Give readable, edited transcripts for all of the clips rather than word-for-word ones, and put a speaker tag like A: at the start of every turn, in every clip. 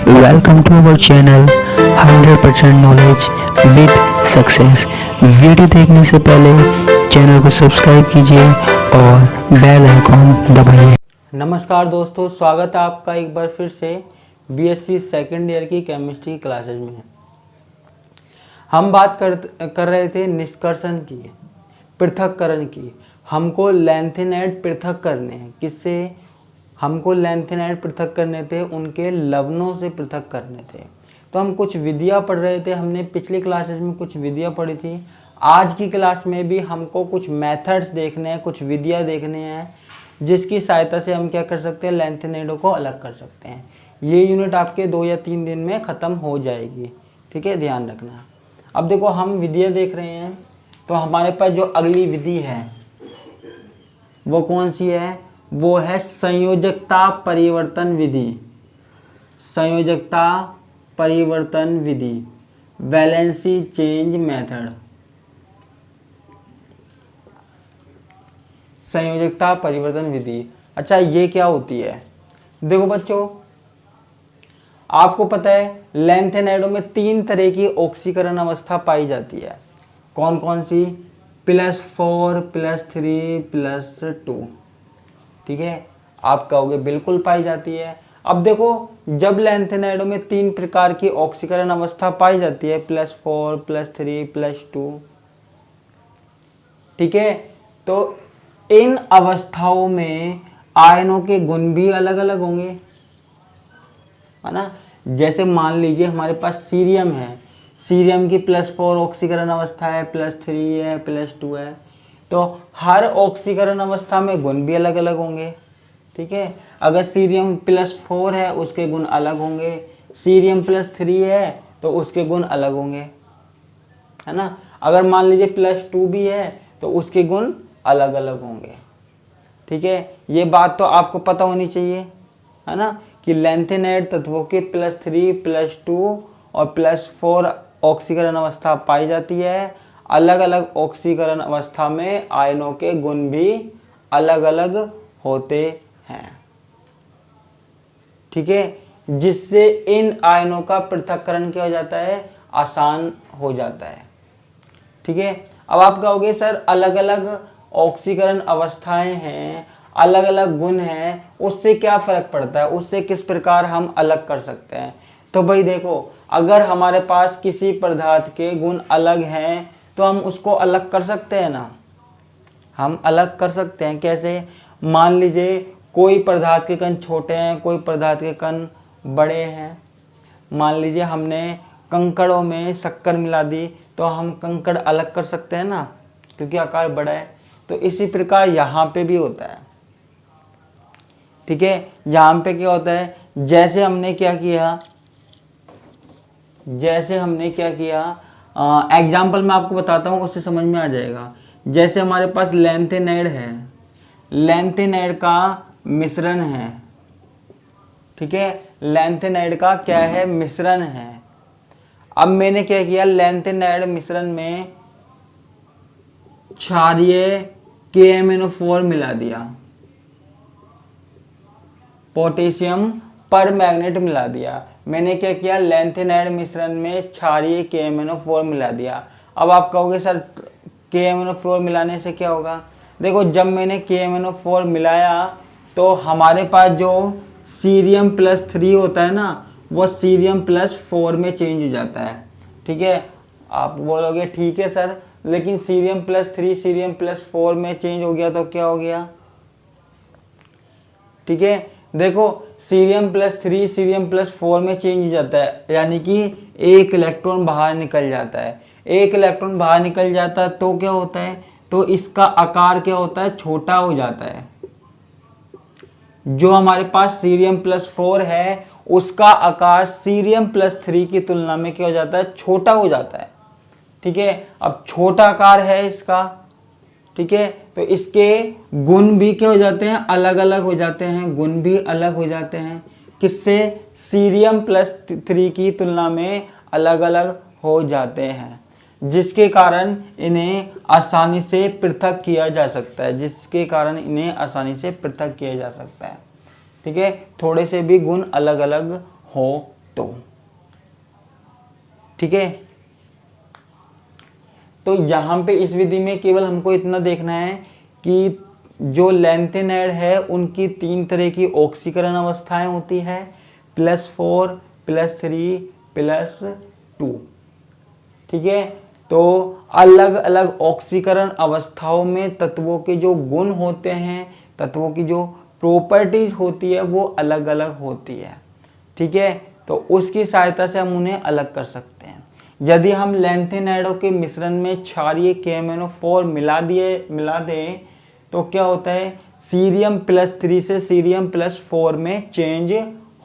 A: Welcome to our channel 100% knowledge with success. Video देखने से पहले चैनल को सब्सक्राइब कीजिए और बेल आइकॉन दबाइए।
B: नमस्कार दोस्तों, स्वागत है आपका एक बार फिर से बीएससी सेकेंड ईयर की केमिस्ट्री क्लासेज में। हम बात कर रहे थे निष्कर्षण की, पृथक्करण की। हमको लैंथेनाइड पृथक करने हैं। किससे? हमको लैंथेनाइड पृथक करने थे, उनके लवणों से पृथक करने थे। तो हम कुछ विधियाँ पढ़ रहे थे। हमने पिछली क्लासेस में कुछ विधियाँ पढ़ी थी। आज की क्लास में भी हमको कुछ मेथड्स देखने हैं, कुछ विधियाँ देखने हैं, जिसकी सहायता से हम क्या कर सकते हैं, लैंथेनाइडों को अलग कर सकते हैं। ये यूनिट आपके 2 या 3 दिन में ख़त्म हो जाएगी। ठीक है, ध्यान रखना। अब देखो, हम विधियाँ देख रहे हैं, तो हमारे पास जो अगली विधि है वो कौन सी है? वो है संयोजकता परिवर्तन विधि। संयोजकता परिवर्तन विधि, वैलेंसी चेंज मेथड। संयोजकता परिवर्तन विधि। अच्छा, ये क्या होती है? देखो बच्चों, आपको पता है लैंथेनाइडों में 3 तरह की ऑक्सीकरण अवस्था पाई जाती है। कौन कौन सी? +4, +3, +2। ठीक है, आप कहोगे बिल्कुल पाई जाती है। अब देखो, जब लैंथेनाइडों में 3 प्रकार की ऑक्सीकरण अवस्था पाई जाती है, +4, +3, +2, ठीक है, तो इन अवस्थाओं में आयनों के गुण भी अलग अलग होंगे, है ना। जैसे मान लीजिए हमारे पास सीरियम है, सीरियम की +4 ऑक्सीकरण अवस्था है, +3 है, +2 है। तो हर ऑक्सीकरण अवस्था में गुण भी अलग अलग होंगे। ठीक है, अगर सीरियम +4 है उसके गुण अलग होंगे, सीरियम +3 है तो उसके गुण अलग होंगे, है ना। अगर मान लीजिए +2 भी है तो उसके गुण अलग अलग होंगे। ठीक है, ये बात तो आपको पता होनी चाहिए, है ना, कि लैंथेनाइड तत्वों के +3, +2 और +4 ऑक्सीकरण अवस्था पाई जाती है। अलग अलग ऑक्सीकरण अवस्था में आयनों के गुण भी अलग अलग होते हैं। ठीक है, जिससे इन आयनों का पृथक्करण क्या हो जाता है, आसान हो जाता है। ठीक है, अब आप कहोगे सर अलग अलग ऑक्सीकरण अवस्थाएं हैं, अलग अलग गुण हैं, उससे क्या फर्क पड़ता है, उससे किस प्रकार हम अलग कर सकते हैं? तो भाई देखो, अगर हमारे पास किसी पदार्थ के गुण अलग हैं तो हम उसको अलग कर सकते हैं ना। हम अलग कर सकते हैं। कैसे? मान लीजिए कोई पदार्थ के कण छोटे हैं, कोई पदार्थ के कण बड़े हैं। मान लीजिए हमने कंकड़ों में शक्कर मिला दी तो हम कंकड़ अलग कर सकते हैं ना, क्योंकि आकार बड़ा है। तो इसी प्रकार यहाँ पे भी होता है। ठीक है, यहाँ पे क्या होता है, जैसे हमने क्या किया, एग्जाम्पल मैं आपको बताता हूँ, उससे समझ में आ जाएगा। जैसे हमारे पास लैंथेनाइड है, लैंथेनाइड का मिश्रण है। ठीक है, लैंथेनाइड का क्या है, मिश्रण है। अब मैंने क्या किया, लैंथेनाइड मिश्रण में क्षारीय KMnO4 मिला दिया, पोटेशियम परमैंगनेट मिला दिया। मैंने क्या किया, लैंथेनाइड मिश्रण में क्षारीय KMnO4 मिला दिया। अब आप कहोगे सर KMnO4 मिलाने से क्या होगा? देखो, जब मैंने KMnO4 मिलाया तो हमारे पास जो सीरियम +3 होता है ना, वो सीरियम +4 में चेंज हो जाता है। ठीक है, आप बोलोगे ठीक है सर, लेकिन सीरियम +3 सीरियम +4 में चेंज हो गया तो क्या हो गया? ठीक है, देखो, सीरियम +3 सीरियम +4 में चेंज हो जाता है, यानी कि एक इलेक्ट्रॉन बाहर निकल जाता है। एक इलेक्ट्रॉन बाहर निकल जाता है तो क्या होता है, तो इसका आकार क्या होता है, छोटा हो जाता है। जो हमारे पास सीरियम +4 है उसका आकार सीरियम +3 की तुलना में क्या हो जाता है, छोटा हो जाता है। ठीक है, अब छोटा आकार है इसका। ठीक है, तो इसके गुण भी क्या हो जाते हैं, अलग अलग हो जाते हैं। गुण भी अलग हो जाते हैं। किससे? सीरियम +3 की तुलना में अलग अलग हो जाते हैं, जिसके कारण इन्हें आसानी से पृथक किया जा सकता है। ठीक है, थोड़े से भी गुण अलग अलग हो तो ठीक है। तो यहां पे इस विधि में केवल हमको इतना देखना है कि जो लैंथेनाइड है उनकी 3 तरह की ऑक्सीकरण अवस्थाएं होती है, +4, +3, +2। ठीक है। तो अलग अलग ऑक्सीकरण अवस्थाओं में तत्वों के जो गुण होते हैं, तत्वों की जो प्रॉपर्टीज होती है वो अलग अलग होती है। ठीक है। तो उसकी सहायता से हम उन्हें अलग कर सकते हैं। यदि हम लैंथेनाइडों के मिश्रण में क्षारीय KMnO4 मिला दें तो क्या होता है, सीरियम +3 से सीरियम +4 में चेंज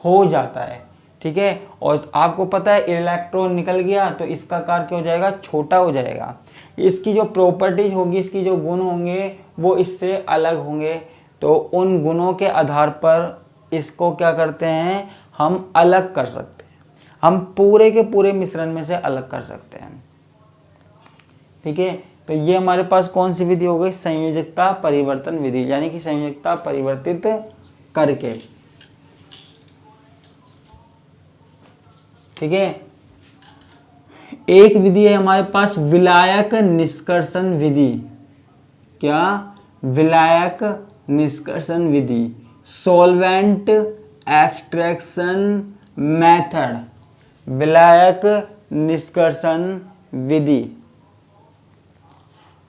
B: हो जाता है। ठीक है। और आपको पता है इलेक्ट्रॉन निकल गया तो इसका आकार क्या हो जाएगा, छोटा हो जाएगा। इसकी जो प्रॉपर्टीज होगी, इसकी जो गुण होंगे वो इससे अलग होंगे। तो उन गुणों के आधार पर इसको क्या करते हैं, हम अलग कर सकते हैं। हम पूरे के पूरे मिश्रण में से अलग कर सकते हैं। ठीक है। तो ये हमारे पास कौन सी विधि हो गई, संयोजकता परिवर्तन विधि, यानी कि संयोजकता परिवर्तित करके। ठीक है। एक विधि है हमारे पास विलायक निष्कर्षण विधि। क्या, विलायक निष्कर्षण विधि, सॉल्वेंट एक्सट्रैक्शन मेथड, विलायक निष्कर्षण विधि।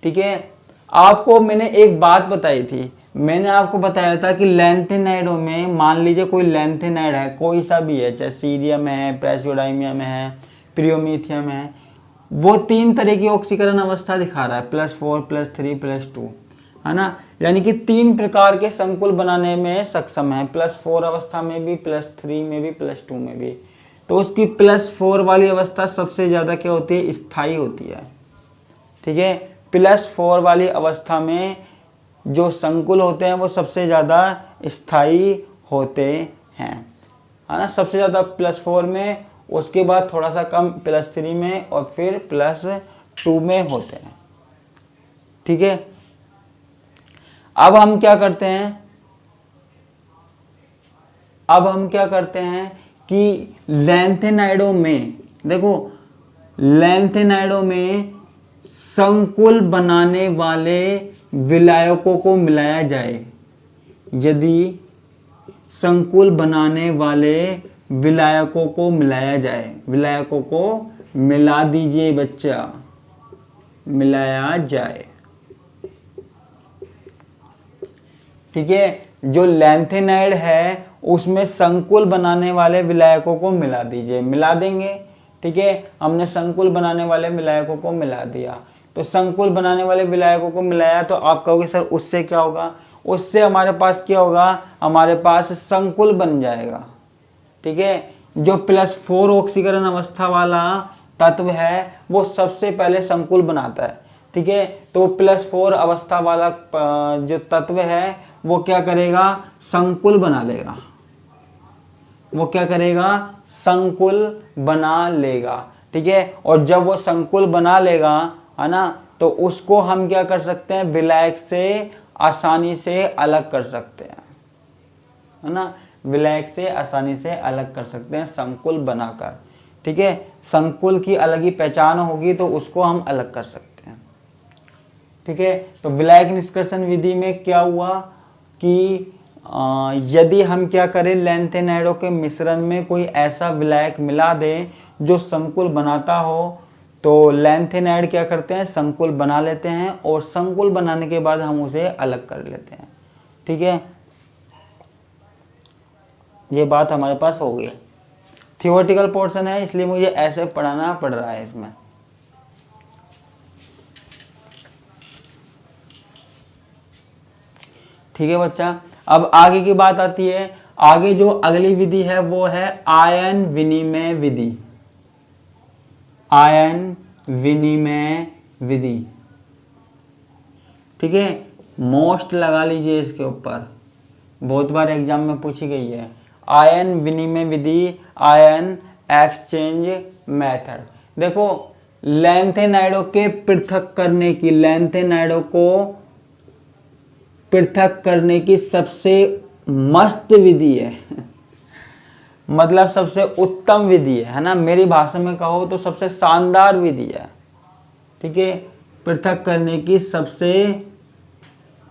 B: ठीक है। आपको मैंने एक बात बताई थी, मैंने आपको बताया था कि लैंथेनाइडों में, मान लीजिए कोई लैंथेनाइड है, कोई सा भी है, चाहे सीरियम है, प्रेसियोडाइमियम है, प्रियोमीथियम है, वो 3 तरह की ऑक्सीकरण अवस्था दिखा रहा है, +4, +3, +2, है ना। यानी कि 3 प्रकार के संकुल बनाने में सक्षम है, +4 अवस्था में भी, +3 में भी, +2 में भी। तो उसकी +4 वाली अवस्था सबसे ज्यादा क्या होती है, स्थायी होती है। ठीक है। +4 वाली अवस्था में जो संकुल होते हैं वो सबसे ज्यादा स्थायी होते हैं, है ना। सबसे ज्यादा +4 में, उसके बाद थोड़ा सा कम +3 में और फिर +2 में होते हैं। ठीक है। अब हम क्या करते हैं कि लैंथेनाइडों में, देखो लैंथेनाइडों में संकुल बनाने वाले विलायकों को मिलाया जाए। यदि संकुल बनाने वाले विलायकों को मिलाया जाए, विलायकों को मिला दीजिए बच्चा, मिलाया जाए। ठीक है। जो लैंथेनाइड है उसमें संकुल बनाने वाले विलायकों को मिला दीजिए, मिला देंगे। ठीक है। हमने संकुल बनाने वाले विलायकों को मिला दिया, तो संकुल बनाने वाले विलायकों को मिलाया तो आप कहोगे सर उससे क्या होगा, उससे हमारे पास क्या होगा, हमारे पास संकुल बन जाएगा। ठीक है। जो +4 ऑक्सीकरण अवस्था वाला तत्व है वो सबसे पहले संकुल बनाता है। ठीक है। तो +4 अवस्था वाला जो तत्व है वो क्या करेगा, संकुल बना लेगा। वो क्या करेगा, संकुल बना लेगा। ठीक है। और जब वो संकुल बना लेगा, है ना, तो उसको हम क्या कर सकते हैं, विलायक से आसानी से अलग कर सकते हैं, है ना। विलायक से आसानी से अलग कर सकते हैं संकुल बनाकर। ठीक है। संकुल की अलग ही पहचान होगी तो उसको हम अलग कर सकते हैं। ठीक है। तो विलायक निष्कर्षण विधि में क्या हुआ कि यदि हम क्या करें, लैंथेनाइडों के मिश्रण में कोई ऐसा विलायक मिला दें जो संकुल बनाता हो, तो लैंथेनाइड क्या करते हैं, संकुल बना लेते हैं और संकुल बनाने के बाद हम उसे अलग कर लेते हैं। ठीक है। ये बात हमारे पास हो गई। थियोरेटिकल पोर्शन है इसलिए मुझे ऐसे पढ़ाना पड़ रहा है इसमें। ठीक है बच्चा। अब आगे की बात आती है, आगे जो अगली विधि है वो है आयन विनिमय विधि। आयन विनिमय विधि। ठीक है। मोस्ट लगा लीजिए इसके ऊपर, बहुत बार एग्जाम में पूछी गई है। आयन विनिमय विधि, आयन एक्सचेंज मेथड। देखो लैंथेनाइडों के पृथक करने की, लैंथेनाइडों को पृथक करने की सबसे मस्त विधि है। मतलब सबसे उत्तम विधि है ना, मेरी भाषा में कहो तो सबसे शानदार विधि है। ठीक है, पृथक करने की सबसे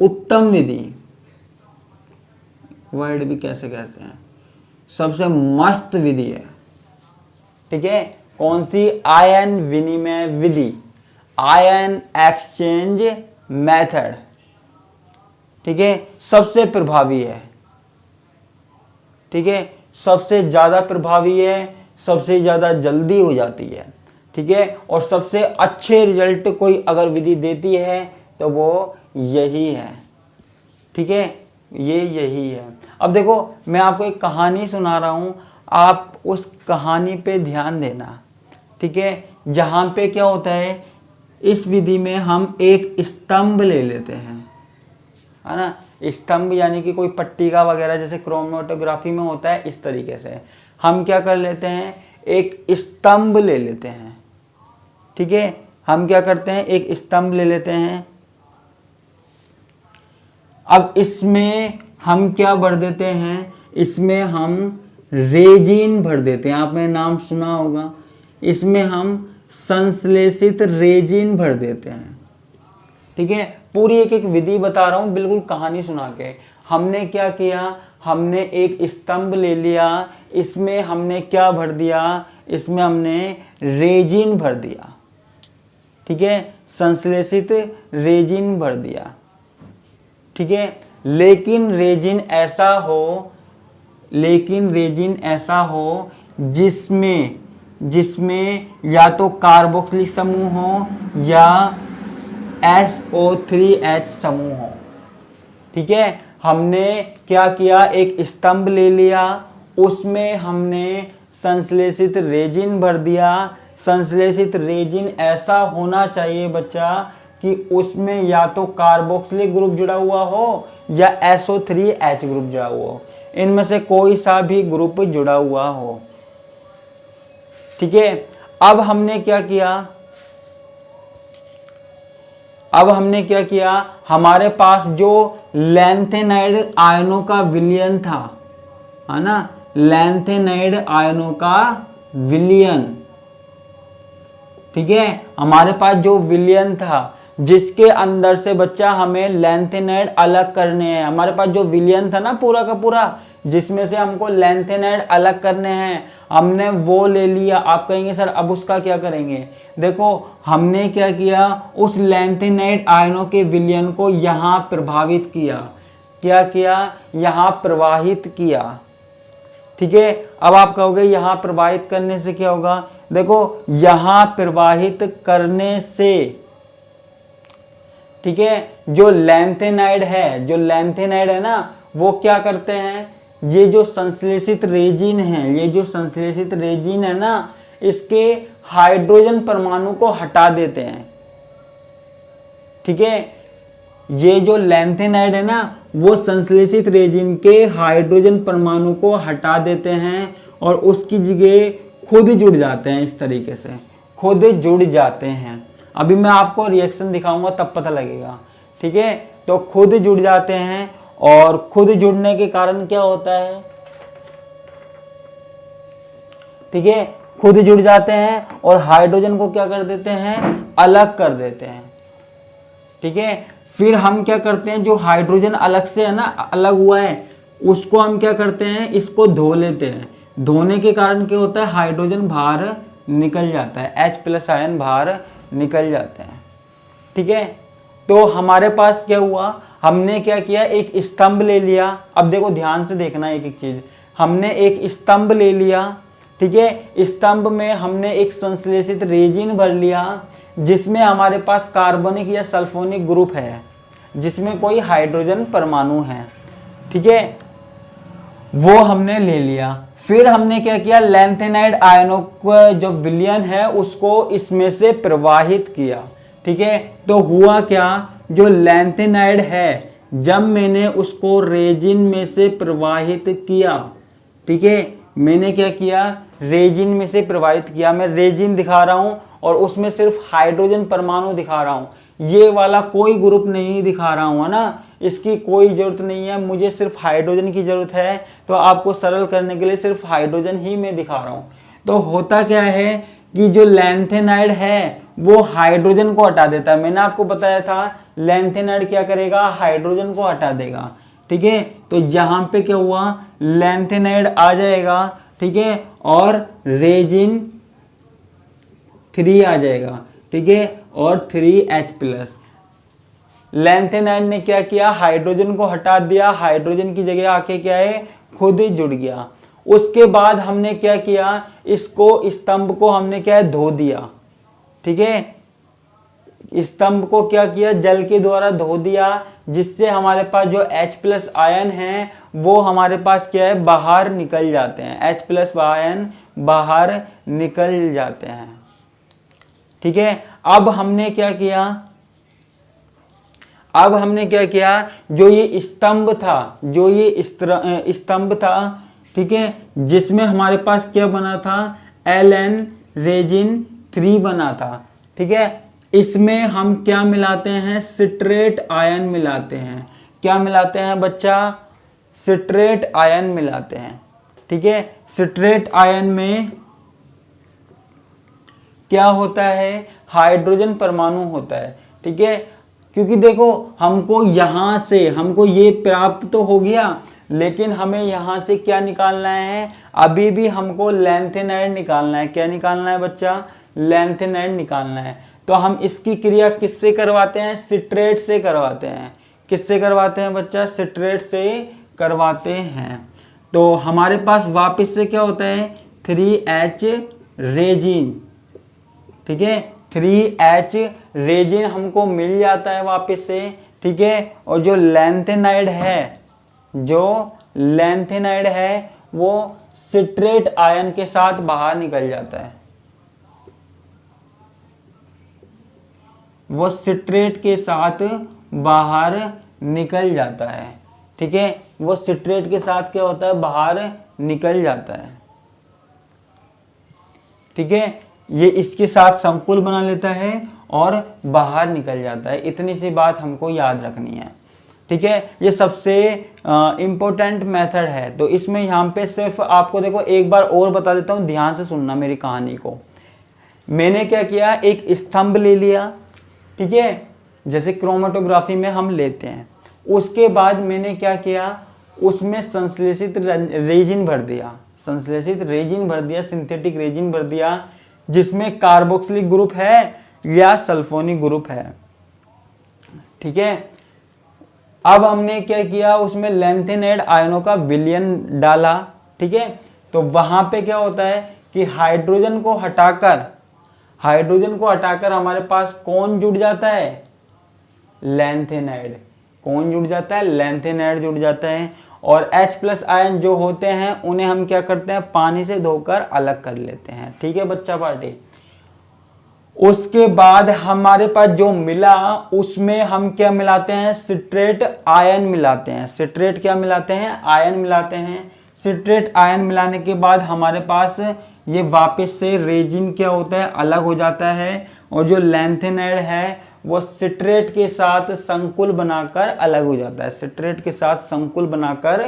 B: उत्तम विधि, वर्ड भी कैसे कहते हैं, सबसे मस्त विधि है। ठीक है, कौन सी? आयन विनिमय विधि, आयन एक्सचेंज मेथड। ठीक है, सबसे प्रभावी है। ठीक है, सबसे ज्यादा प्रभावी है, सबसे ज्यादा जल्दी हो जाती है। ठीक है, और सबसे अच्छे रिजल्ट कोई अगर विधि देती है तो वो यही है। ठीक है, ये यही है। अब देखो मैं आपको एक कहानी सुना रहा हूं, आप उस कहानी पे ध्यान देना। ठीक है, जहां पे क्या होता है, इस विधि में हम एक स्तंभ ले लेते हैं, है ना। स्तंभ यानी कि कोई पट्टिका वगैरह जैसे क्रोमेटोग्राफी में होता है, इस तरीके से हम क्या कर लेते हैं, एक स्तंभ ले लेते हैं। ठीक है, हम क्या करते हैं, एक स्तंभ ले लेते हैं। अब इसमें हम क्या भर देते हैं, इसमें हम रेजिन भर देते हैं, आपने नाम सुना होगा। इसमें हम संश्लेषित रेजिन भर देते हैं। ठीक है, पूरी एक एक विधि बता रहा हूं, बिल्कुल कहानी सुना के। हमने क्या किया, हमने एक स्तंभ ले लिया, इसमें हमने क्या भर दिया, इसमें हमने रेजिन भर दिया। ठीक है, संश्लेषित रेजिन भर दिया। ठीक है, लेकिन रेजिन ऐसा हो जिसमें या तो कार्बोक्सिलिक समूह हो या SO3H समूह हो। ठीक है, हमने क्या किया, एक स्तंभ ले लिया, उसमें हमने संश्लेषित रेजिन भर दिया। संश्लेषित रेजिन ऐसा होना चाहिए बच्चा कि उसमें या तो कार्बोक्सिलिक ग्रुप जुड़ा हुआ हो या SO3H ग्रुप जुड़ा हुआ हो, इनमें से कोई सा भी ग्रुप जुड़ा हुआ हो। ठीक है, अब हमने क्या किया, हमारे पास जो लैंथेनाइड आयनों का विलयन था, है ना, लैंथेनाइड आयनों का विलयन। ठीक है, हमारे पास जो विलयन था, जिसके अंदर से बच्चा हमें लैंथेनाइड अलग करने हैं, हमारे पास जो विलयन था ना पूरा का पूरा, जिसमें से हमको लैंथेनाइड अलग करने हैं, हमने वो ले लिया। आप कहेंगे सर अब उसका क्या करेंगे? देखो हमने क्या किया, उस लैंथेनाइड आयनों के विलयन को यहाँ प्रभावित किया। क्या किया? यहाँ प्रवाहित किया। ठीक है, अब आप कहोगे यहाँ प्रवाहित करने से क्या होगा? देखो यहाँ प्रवाहित करने से, ठीक है, जो लैंथेनाइड है ना, वो क्या करते हैं, ये जो संश्लेषित रेजिन है ना, इसके हाइड्रोजन परमाणु को हटा देते हैं। ठीक है, ये जो लैंथेनाइड है ना, वो संश्लेषित रेजिन के हाइड्रोजन परमाणु को हटा देते हैं और उसकी जगह खुद जुड़ जाते हैं। इस तरीके से खुद जुड़ जाते हैं। अभी मैं आपको रिएक्शन दिखाऊंगा तब पता लगेगा। ठीक है, तो खुद जुड़ जाते हैं और खुद जुड़ने के कारण क्या होता है? ठीक है, खुद जुड़ जाते हैं और हाइड्रोजन को क्या कर देते हैं? अलग कर देते हैं। ठीक है, फिर हम क्या करते हैं, जो हाइड्रोजन अलग से है ना, अलग हुआ है, उसको हम क्या करते हैं, इसको धो लेते हैं। धोने के कारण क्या होता है? हाइड्रोजन बाहर निकल जाता है, H+ आयन बाहर निकल जाते हैं। ठीक है, तो हमारे पास क्या हुआ, हमने क्या किया, एक स्तंभ ले लिया। अब देखो ध्यान से देखना एक एक चीज, हमने एक स्तंभ ले लिया। ठीक है, स्तंभ में हमने एक संश्लेषित रेजिन भर लिया, जिसमें हमारे पास कार्बनिक या सल्फोनिक ग्रुप है, जिसमें कोई हाइड्रोजन परमाणु है। ठीक है, वो हमने ले लिया। फिर हमने क्या किया, लैंथेनाइड आयनों का जो विलयन है उसको इसमें से प्रवाहित किया। ठीक है, तो हुआ क्या, जो लैंथेनाइड है, जब मैंने उसको रेजिन में से प्रवाहित किया, ठीक है, मैंने क्या किया, रेजिन में से प्रवाहित किया। मैं रेजिन दिखा रहा हूं और उसमें सिर्फ हाइड्रोजन परमाणु दिखा रहा हूं, ये वाला कोई ग्रुप नहीं दिखा रहा हूं, है ना। इसकी कोई ज़रूरत नहीं है, मुझे सिर्फ हाइड्रोजन की ज़रूरत है। तो आपको सरल करने के लिए सिर्फ हाइड्रोजन ही मैं दिखा रहा हूँ। तो होता क्या है कि जो लैंथेनाइड है वो हाइड्रोजन को हटा देता है। मैंने आपको बताया था लैंथेनाइड क्या करेगा, हाइड्रोजन को हटा देगा। ठीक है, तो यहाँ पे क्या हुआ, लैंथेनाइड आ जाएगा। ठीक है, और रेजिन 3 आ जाएगा। ठीक है, और 3H+। लैंथेनाइड ने क्या किया, हाइड्रोजन को हटा दिया, हाइड्रोजन की जगह आके क्या है, खुद ही जुड़ गया। उसके बाद हमने क्या किया, इसको स्तंभ को हमने क्या है, धो दिया। ठीक है, स्तंभ को क्या किया, जल के द्वारा धो दिया, जिससे हमारे पास जो H+ आयन है वो हमारे पास क्या है, बाहर निकल जाते हैं। H+ आयन बाहर निकल जाते हैं। ठीक है, अब हमने क्या किया, जो ये स्तंभ था, ठीक है, जिसमें हमारे पास क्या बना था, Ln रेजिन 3 बना था। ठीक है, इसमें हम क्या मिलाते हैं, सिट्रेट आयन मिलाते हैं। क्या मिलाते हैं बच्चा, सिट्रेट आयन मिलाते हैं। ठीक है, सिट्रेट आयन में क्या होता है, हाइड्रोजन परमाणु होता है। ठीक है, क्योंकि देखो हमको ये प्राप्त तो हो गया, लेकिन हमें यहाँ से क्या निकालना है, अभी भी हमको लैंथेनाइड निकालना है। क्या निकालना है बच्चा, लैंथेनाइड निकालना है। तो हम इसकी क्रिया किससे करवाते हैं, सिट्रेट से करवाते हैं। किससे करवाते हैं बच्चा, सिट्रेट से करवाते हैं। तो हमारे पास वापस से क्या होता है, 3H रेजिन। ठीक है, 3H रेजिन हमको मिल जाता है वापस से। ठीक है, और जो लैंथेनाइड है वो सिट्रेट आयन के साथ बाहर निकल जाता है। वो सिट्रेट के साथ बाहर निकल जाता है। ठीक है, वो सिट्रेट के साथ क्या होता है, बाहर निकल जाता है। ठीक है, ये इसके साथ संकुल बना लेता है और बाहर निकल जाता है। इतनी सी बात हमको याद रखनी है। ठीक है, ये सबसे इम्पोर्टेंट मेथड है। तो इसमें यहाँ पे सिर्फ आपको देखो एक बार और बता देता हूँ, ध्यान से सुनना मेरी कहानी को। मैंने क्या किया, एक स्तंभ ले लिया। ठीक है, जैसे क्रोमेटोग्राफी में हम लेते हैं। उसके बाद मैंने क्या किया, उसमें संश्लेषित रेजिन भर दिया, सिंथेटिक रेजिन भर दिया, जिसमें कार्बोक्सिलिक ग्रुप है या सल्फोनिक ग्रुप है। ठीक है, अब हमने क्या किया, उसमें लैंथेनाइड आयनों का विलयन डाला। ठीक है, तो वहां पे क्या होता है कि हाइड्रोजन को हटाकर हमारे पास कौन जुड़ जाता है, लैंथेनाइड। कौन जुड़ जाता है, लैंथेनाइड जुड़ जाता है। और H+ आयन जो होते हैं उन्हें हम क्या करते हैं, पानी से धोकर अलग कर लेते हैं। ठीक है बच्चा पार्टी, उसके बाद हमारे पास जो मिला उसमें हम क्या मिलाते हैं, सिट्रेट आयन मिलाते हैं। सिट्रेट क्या मिलाते हैं, आयन मिलाते हैं। सिट्रेट आयन मिलाने के बाद हमारे पास ये वापस से रेजिन क्या होता है, अलग हो जाता है। और जो लैंथेनाइड है वो सिट्रेट के साथ संकुल बनाकर अलग हो जाता है। सिट्रेट के साथ संकुल बनाकर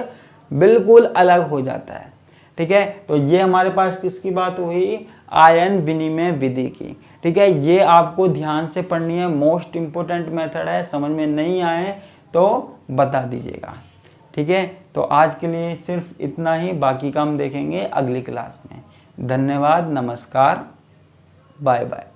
B: बिल्कुल अलग हो जाता है। ठीक है, तो ये हमारे पास किसकी बात हुई, आयन विनिमय विधि की। ठीक है, ये आपको ध्यान से पढ़नी है, मोस्ट इंपोर्टेंट मेथड है। समझ में नहीं आए तो बता दीजिएगा। ठीक है, तो आज के लिए सिर्फ इतना ही, बाकी का हम देखेंगे अगली क्लास में। धन्यवाद, नमस्कार, बाय बाय।